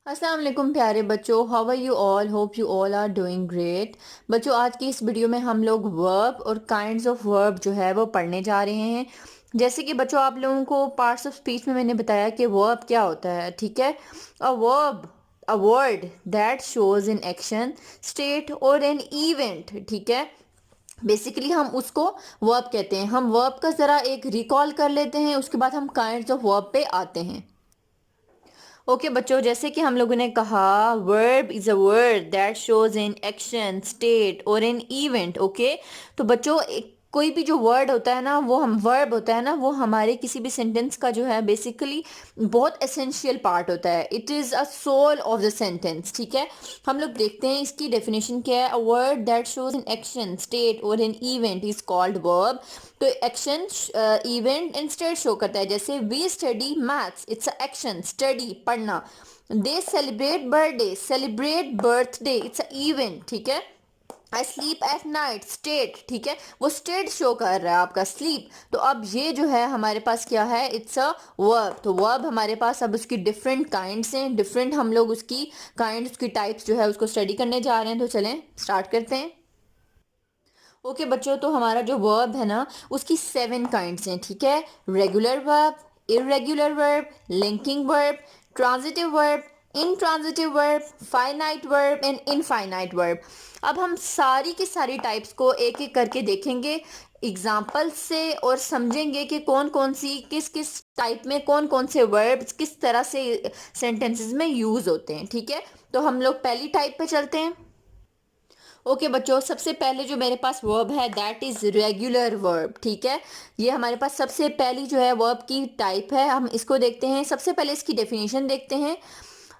अस्सलाम वालेकुम प्यारे बच्चों, how are you all? Hope you all are doing great. बच्चों, आज की इस वीडियो में हम लोग वर्ब और काइंड्स ऑफ वर्ब जो है वो पढ़ने जा रहे हैं। जैसे कि बच्चों, आप लोगों को पार्ट्स ऑफ स्पीच में मैंने बताया कि वर्ब क्या होता है। ठीक है, a verb, a word that shows in action, state और एन इवेंट। ठीक है, बेसिकली हम उसको वर्ब कहते हैं। हम वर्ब का ज़रा एक रिकॉल कर लेते हैं, उसके बाद हम काइंड्स ऑफ वर्ब पे आते हैं। ओके बच्चों, जैसे कि हम लोगों ने कहा, verb is a word that shows in action, state और इन इवेंट। ओके, तो बच्चों कोई भी जो वर्ड होता है ना, वो हम वर्ब होता है ना, वो हमारे किसी भी सेंटेंस का जो है बेसिकली बहुत एसेंशियल पार्ट होता है। It is a soul of the sentence. ठीक है, हम लोग देखते हैं इसकी डेफिनेशन क्या है। A word that shows in action, state और in event is called verb. तो action, event and state show करता है। जैसे we study maths, it's a action, study पढ़ना। They celebrate birthday, celebrate birthday, it's a event. ठीक है, I sleep at night, state. ठीक है, वो स्टेट शो कर रहा है आपका स्लीप। तो अब ये जो है हमारे पास क्या है, इट्स अ वर्ब। तो वर्ब हमारे पास अब उसकी डिफरेंट काइंड्स हैं, डिफरेंट हम लोग उसकी काइंड्स, उसकी टाइप्स जो है उसको स्टडी करने जा रहे हैं। तो चलें स्टार्ट करते हैं। ओके बच्चों, तो हमारा जो वर्ब है ना, उसकी 7 काइंड्स हैं। ठीक है, regular verb, irregular verb, linking verb, transitive verb, intransitive verb, finite verb and infinite verb. अब हम सारी की सारी टाइप्स को एक एक करके देखेंगे एग्जाम्पल से, और समझेंगे कि कौन कौन सी किस किस टाइप में कौन कौन से वर्ब्स किस तरह से सेंटेंसेस में यूज होते हैं। ठीक है, तो हम लोग पहली टाइप पे चलते हैं। ओके बच्चों, सबसे पहले जो मेरे पास वर्ब है दैट इज रेगुलर वर्ब। ठीक है, ये हमारे पास सबसे पहली जो है वर्ब की टाइप है। हम इसको देखते हैं, सबसे पहले इसकी डेफिनेशन देखते हैं।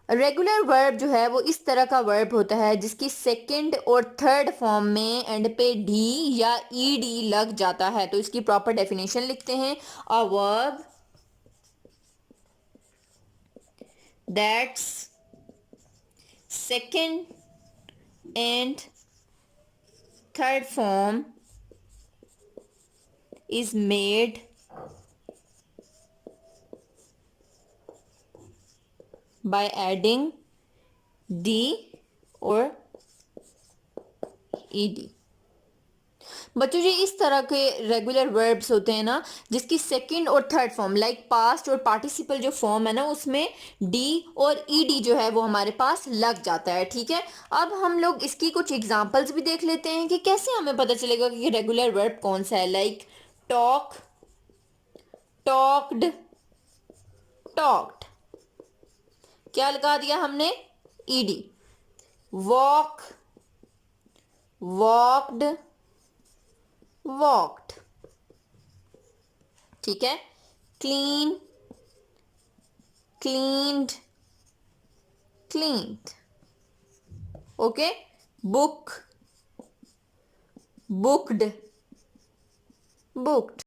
रेगुलर वर्ब जो है वो इस तरह का वर्ब होता है जिसकी सेकंड और थर्ड फॉर्म में एंड पे डी या ईडी लग जाता है। तो इसकी प्रॉपर डेफिनेशन लिखते हैं। A verb that's second and third form is made by adding d or ed। बच्चों, ये इस तरह के रेगुलर वर्ब्स होते हैं ना जिसकी सेकंड और थर्ड फॉर्म लाइक पास्ट और पार्टिसिपल जो फॉर्म है ना, उसमें डी और ईडी जो है वो हमारे पास लग जाता है। ठीक है, अब हम लोग इसकी कुछ एग्जांपल्स भी देख लेते हैं कि कैसे हमें पता चलेगा कि रेगुलर वर्ब कौन सा है। लाइक टॉक, टॉक्ड, टॉक्ड, क्या लगा दिया हमने, ईडी। Walk, walked, walked. ठीक है, clean, cleaned, cleaned. Okay, book, booked, booked.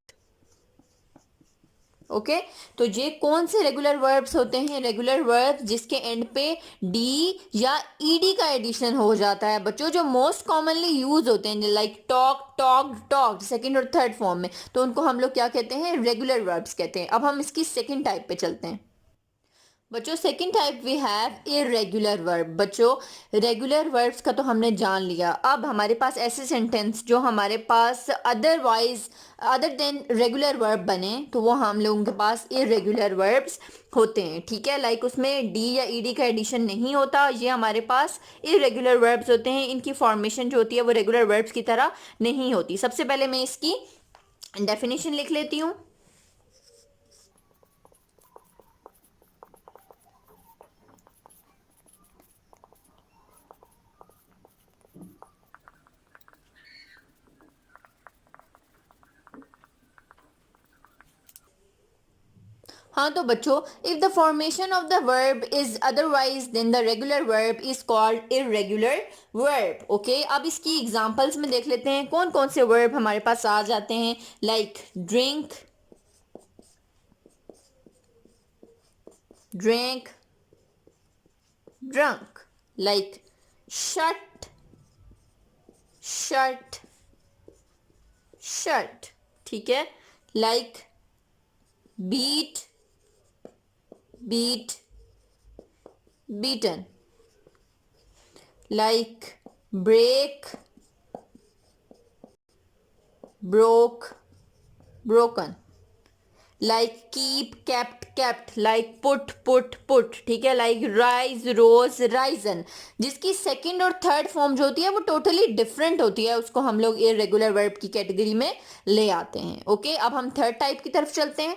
Okay, तो ये कौन से रेगुलर वर्ब्स होते हैं? रेगुलर वर्ब जिसके एंड पे डी या ईडी का एडिशन हो जाता है बच्चों, जो मोस्ट कॉमनली यूज होते हैं like talk, talked, talked second और थर्ड फॉर्म में। तो उनको हम लोग क्या कहते हैं? रेगुलर वर्ब्स कहते हैं। अब हम इसकी सेकंड टाइप पे चलते हैं। बच्चों, second type we have irregular verb. बच्चों, रेगुलर वर्ब्स का तो हमने जान लिया। अब हमारे पास ऐसे सेंटेंस जो हमारे पास otherwise other than regular verb बने, तो वो हम लोगों के पास इरेगुलर वर्ब्स होते हैं। ठीक है, लाइक उसमें डी या ईडी का एडिशन नहीं होता। ये हमारे पास इरेगुलर वर्ब्स होते हैं। इनकी फॉर्मेशन जो होती है वो रेगुलर वर्ब्स की तरह नहीं होती। सबसे पहले मैं इसकी डेफिनेशन लिख लेती हूँ। हाँ तो बच्चों, if the formation of the verb is otherwise then the regular verb is called irregular verb. Okay, अब इसकी एग्जांपल्स में देख लेते हैं कौन कौन से वर्ब हमारे पास आ जाते हैं। Like drink, drink, drunk. Like shut, shut, shut. ठीक है, like beat, beat, beaten, like break, broke, broken, like keep, kept, kept, like put, ठीक है, like rise, rose, risen, जिसकी सेकंड और थर्ड फॉर्म जो होती है वो टोटली डिफरेंट होती है, उसको हम लोग इर्रेगुलर वर्ब की कैटेगरी में ले आते हैं। ओके, अब हम थर्ड टाइप की तरफ चलते हैं।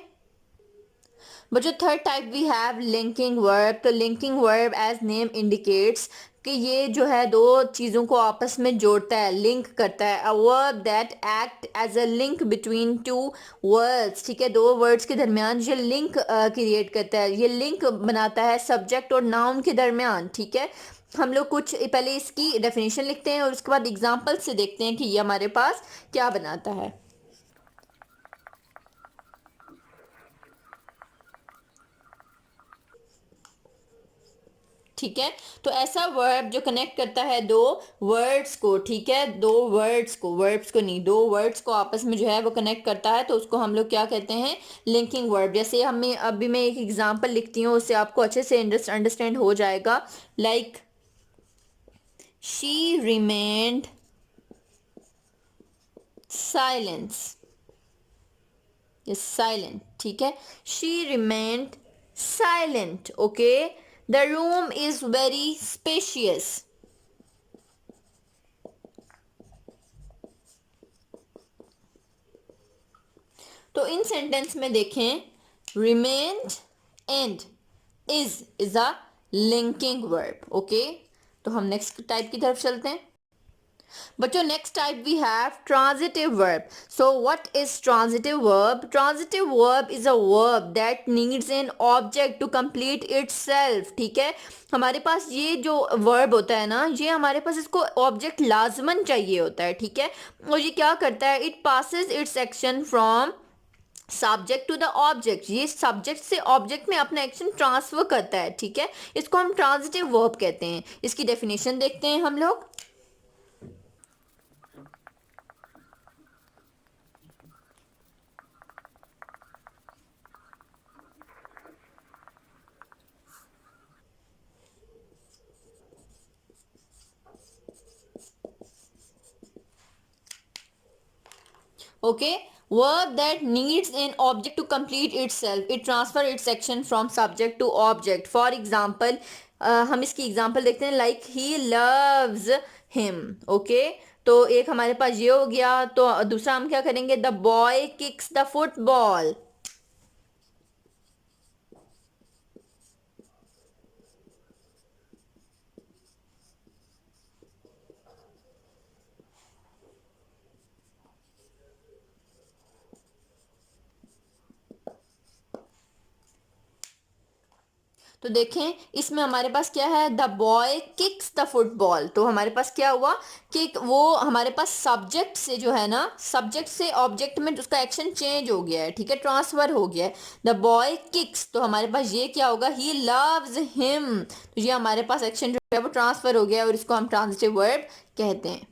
बट जो third type we have linking verb. तो linking verb as name indicates कि ये जो है दो चीज़ों को आपस में जोड़ता है, लिंक करता है। A verb that act as a link between two words, ठीक है, दो वर्ड्स के दरमियान ये लिंक क्रिएट करता है, ये लिंक बनाता है सब्जेक्ट और नाउन के दरमियान, ठीक है। हम लोग कुछ पहले इसकी डेफिनेशन लिखते हैं और उसके बाद एग्जाम्पल से देखते हैं कि ये हमारे पास क्या बनाता है। ठीक है, तो ऐसा वर्ब जो कनेक्ट करता है दो वर्ड्स को, ठीक है, दो वर्ड्स को, वर्ब्स को नहीं, दो वर्ड्स को आपस में जो है वो कनेक्ट करता है, तो उसको हम लोग क्या कहते हैं, लिंकिंग वर्ब। जैसे हमें अभी मैं एक एग्जांपल लिखती हूँ, उससे आपको अच्छे से अंडरस्टैंड हो जाएगा। Like she remained silence, silent, ठीक है, she remained silent. Okay, the room is very spacious. तो इन सेंटेंस में देखें, remained and is a linking verb. Okay, तो हम नेक्स्ट टाइप की तरफ चलते हैं। बच्चों next type we have transitive verb. So what is transitive verb? Transitive verb is a verb that needs an object to complete itself, ठीक है। हमारे पास ये जो वर्ब होता है ना, ये हमारे पास इसको ऑब्जेक्ट लाजमन चाहिए होता है, ठीक है। और ये क्या करता है, it passes its action from subject to the object, ये सब्जेक्ट से ऑब्जेक्ट में अपना एक्शन ट्रांसफर करता है, ठीक है। इसको हम ट्रांजिटिव वर्ब कहते हैं। इसकी डेफिनेशन देखते हैं हम लोग। Okay, verb that needs an object to complete itself, it transfer its action from subject to object. For example, हम इसकी एग्जाम्पल देखते हैं, like he loves him. Okay, तो एक हमारे पास ये हो गया, तो दूसरा हम क्या करेंगे, the boy kicks the football. तो देखें इसमें हमारे पास क्या है, the boy kicks the football. तो हमारे पास क्या हुआ कि वो हमारे पास सब्जेक्ट से जो है ना, सब्जेक्ट से ऑब्जेक्ट में उसका एक्शन चेंज हो गया है, ठीक है, ट्रांसफर हो गया है। द बॉय किक्स, तो हमारे पास ये क्या होगा, ही लव्स हिम। तो ये हमारे पास एक्शन जो है वो ट्रांसफर हो गया है और इसको हम ट्रांजिटिव वर्ब कहते हैं।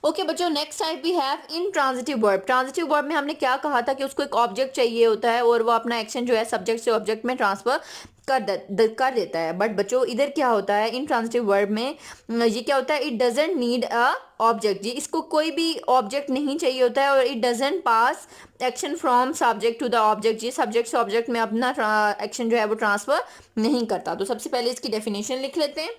ओके बच्चों, next type we have intransitive verb. Transitive verb में हमने क्या कहा था कि उसको एक ऑब्जेक्ट चाहिए होता है और वो अपना एक्शन जो है सब्जेक्ट से ऑब्जेक्ट में ट्रांसफर कर देता है। बट बच्चों इधर क्या होता है, इंट्रांजिटिव वर्ब में ये क्या होता है, it doesn't need a object, जी इसको कोई भी ऑब्जेक्ट नहीं चाहिए होता है, और it doesn't pass action from subject to the object, जी सब्जेक्ट से ऑब्जेक्ट में अपना एक्शन जो है वो ट्रांसफर नहीं करता। तो सबसे पहले इसकी डेफिनेशन लिख लेते हैं।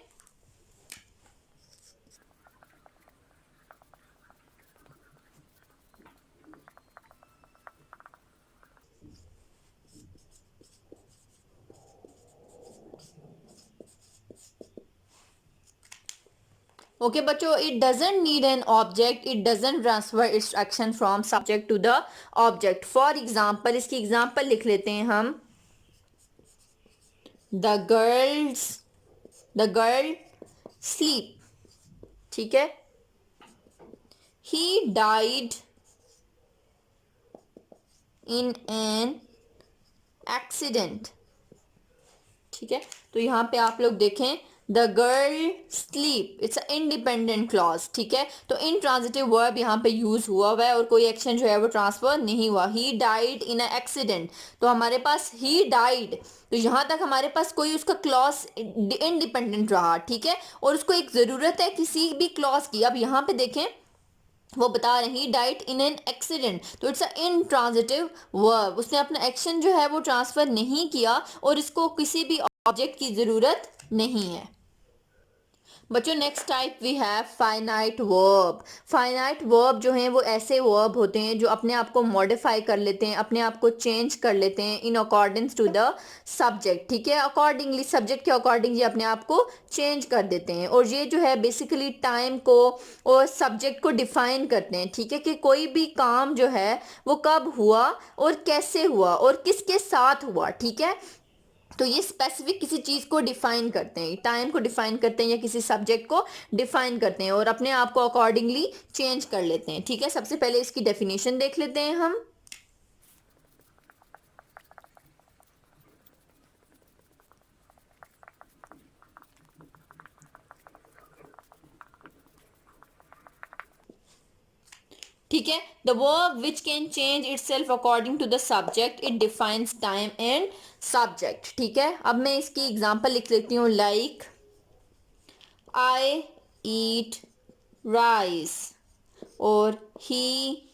ओके बच्चों, it doesn't need an object, it doesn't transfer its action from subject to the object. For example, इसकी एग्जाम्पल लिख लेते हैं हम, द गर्ल स्लीप, ठीक है, he died in an accident, ठीक है। तो यहाँ पे आप लोग देखें, the girl sleep, it's a independent clause, ठीक है। तो इंट्रांजिटिव वर्ब यहाँ पे यूज हुआ है और कोई एक्शन जो है वो ट्रांसफर नहीं हुआ। ही डाइड इन अ एक्सीडेंट, तो हमारे पास ही डाइड, तो यहाँ तक हमारे पास कोई उसका क्लॉज इंडिपेंडेंट रहा, ठीक है। और उसको एक ज़रूरत है किसी भी क्लॉज की। अब यहाँ पे देखें, वो बता रहे हैं डाइट इन एन एक्सीडेंट, तो इट्स अ इंट्रांजिटिव वर्ब, उसने अपना एक्शन जो है वो ट्रांसफर नहीं किया और इसको किसी भी ऑब्जेक्ट की ज़रूरत नहीं है। बच्चों next type we have finite verb. Finite verb जो हैं वो ऐसे वर्ब होते हैं जो अपने आप को मॉडिफाई कर लेते हैं, अपने आप को चेंज कर लेते हैं इन अकॉर्डिंग्स टू द सब्जेक्ट, ठीक है। अकॉर्डिंगली, सब्जेक्ट के अकॉर्डिंग ये अपने आप को चेंज कर देते हैं और ये जो है बेसिकली टाइम को और सब्जेक्ट को डिफाइन करते हैं, ठीक है, कि कोई भी काम जो है वो कब हुआ और कैसे हुआ और किसके साथ हुआ, ठीक है। तो ये स्पेसिफिक किसी चीज़ को डिफाइन करते हैं, टाइम को डिफाइन करते हैं या किसी सब्जेक्ट को डिफाइन करते हैं और अपने आप को अकॉर्डिंगली चेंज कर लेते हैं, ठीक है। सबसे पहले इसकी डेफिनेशन देख लेते हैं हम। ठीक है, the verb which can change itself according to the subject, it defines time and subject, ठीक है। अब मैं इसकी एग्जांपल लिख लेती हूँ, लाइक आई ईट राइस और ही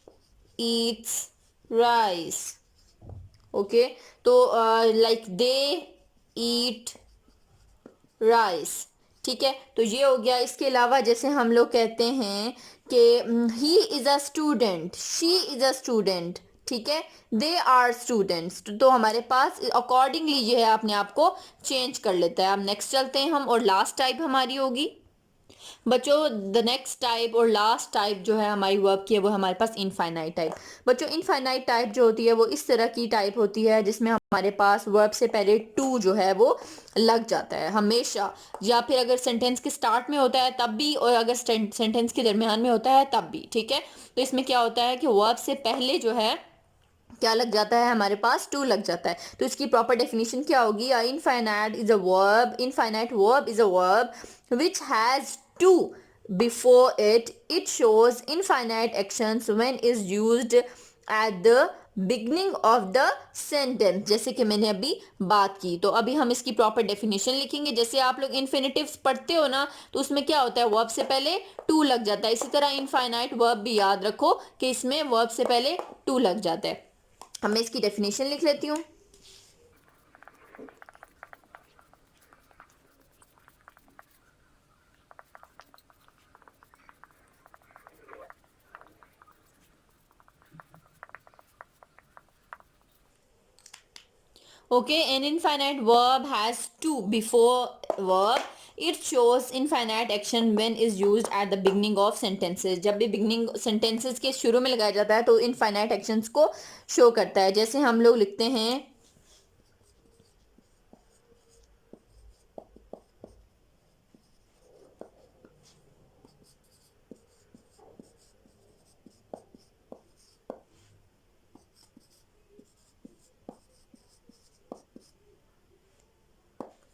ईट्स राइस, ओके। तो लाइक दे ईट राइस, ठीक है। तो ये हो गया। इसके अलावा जैसे हम लोग कहते हैं कि he is a student, she is a student, ठीक है, दे आर स्टूडेंट्स, तो हमारे पास अकॉर्डिंगली ये है अपने आप को चेंज कर लेता है। अब नेक्स्ट चलते हैं हम, और लास्ट टाइप हमारी होगी बच्चों, द नेक्स्ट टाइप और लास्ट टाइप जो है हमारी वर्ब की है वो हमारे पास इनफाइनाइट टाइप। बच्चों इनफाइनाइट टाइप जो होती है वो इस तरह की टाइप होती है जिसमें हमारे पास वर्ब से पहले टू जो है वो लग जाता है हमेशा, या फिर अगर सेंटेंस के स्टार्ट में होता है तब भी और अगर सेंटेंस के दरमियान में होता है तब भी, ठीक है। तो इसमें क्या होता है कि वर्ब से पहले जो है क्या लग जाता है, हमारे पास टू लग जाता है। तो इसकी प्रॉपर डेफिनेशन क्या होगी, infinite is a verb, infinite verb is a verb which has to before it, it shows infinite actions when is used at the beginning of the sentence, जैसे कि मैंने अभी बात की। तो अभी हम इसकी प्रॉपर डेफिनेशन लिखेंगे। जैसे आप लोग इन्फिनेटिव्स पढ़ते हो ना, तो उसमें क्या होता है, वर्ब से पहले टू लग जाता है। इसी तरह इनफाइनाइट वर्ब भी याद रखो कि इसमें वर्ब से पहले टू लग जाता है। अब मैं इसकी डेफिनेशन लिख लेती हूँ। Okay, an infinite verb has to before verb. It shows infinite action when is used at the beginning of sentences. जब भी beginning sentences के शुरू में लगाया जाता है तो infinite actions को show करता है। जैसे हम लोग लिखते हैं,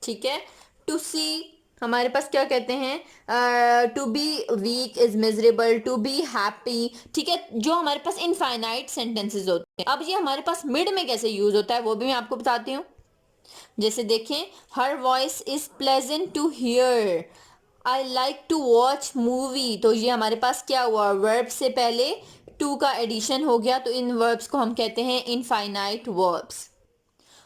ठीक है। टू सी, हमारे पास क्या कहते हैं, to be weak is miserable, to be happy, ठीक है। जो हमारे पास इनफाइनाइट सेंटेंसेस होते हैं। अब ये हमारे पास मिड में कैसे यूज होता है वो भी मैं आपको बताती हूँ। जैसे देखें, her voice is pleasant to hear, I like to watch movie, तो ये हमारे पास क्या हुआ, वर्ब से पहले टू का एडिशन हो गया। तो इन वर्ब्स को हम कहते हैं इनफाइनाइट वर्ब्स।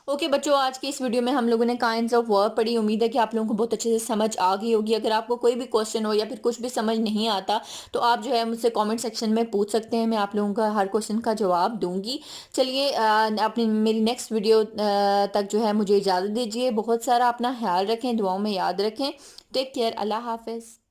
ओके बच्चों, आज के इस वीडियो में हम लोगों ने काइंड्स ऑफ वर्ब पढ़ी। उम्मीद है कि आप लोगों को बहुत अच्छे से समझ आ गई होगी। अगर आपको कोई भी क्वेश्चन हो या फिर कुछ भी समझ नहीं आता तो आप जो है मुझसे कमेंट सेक्शन में पूछ सकते हैं, मैं आप लोगों का हर क्वेश्चन का जवाब दूंगी। चलिए अपनी मेरी नेक्स्ट वीडियो तक जो है मुझे इजाज़त दीजिए। बहुत सारा अपना ख्याल रखें, दुआओं में याद रखें। टेक केयर, अल्लाह हाफिज़।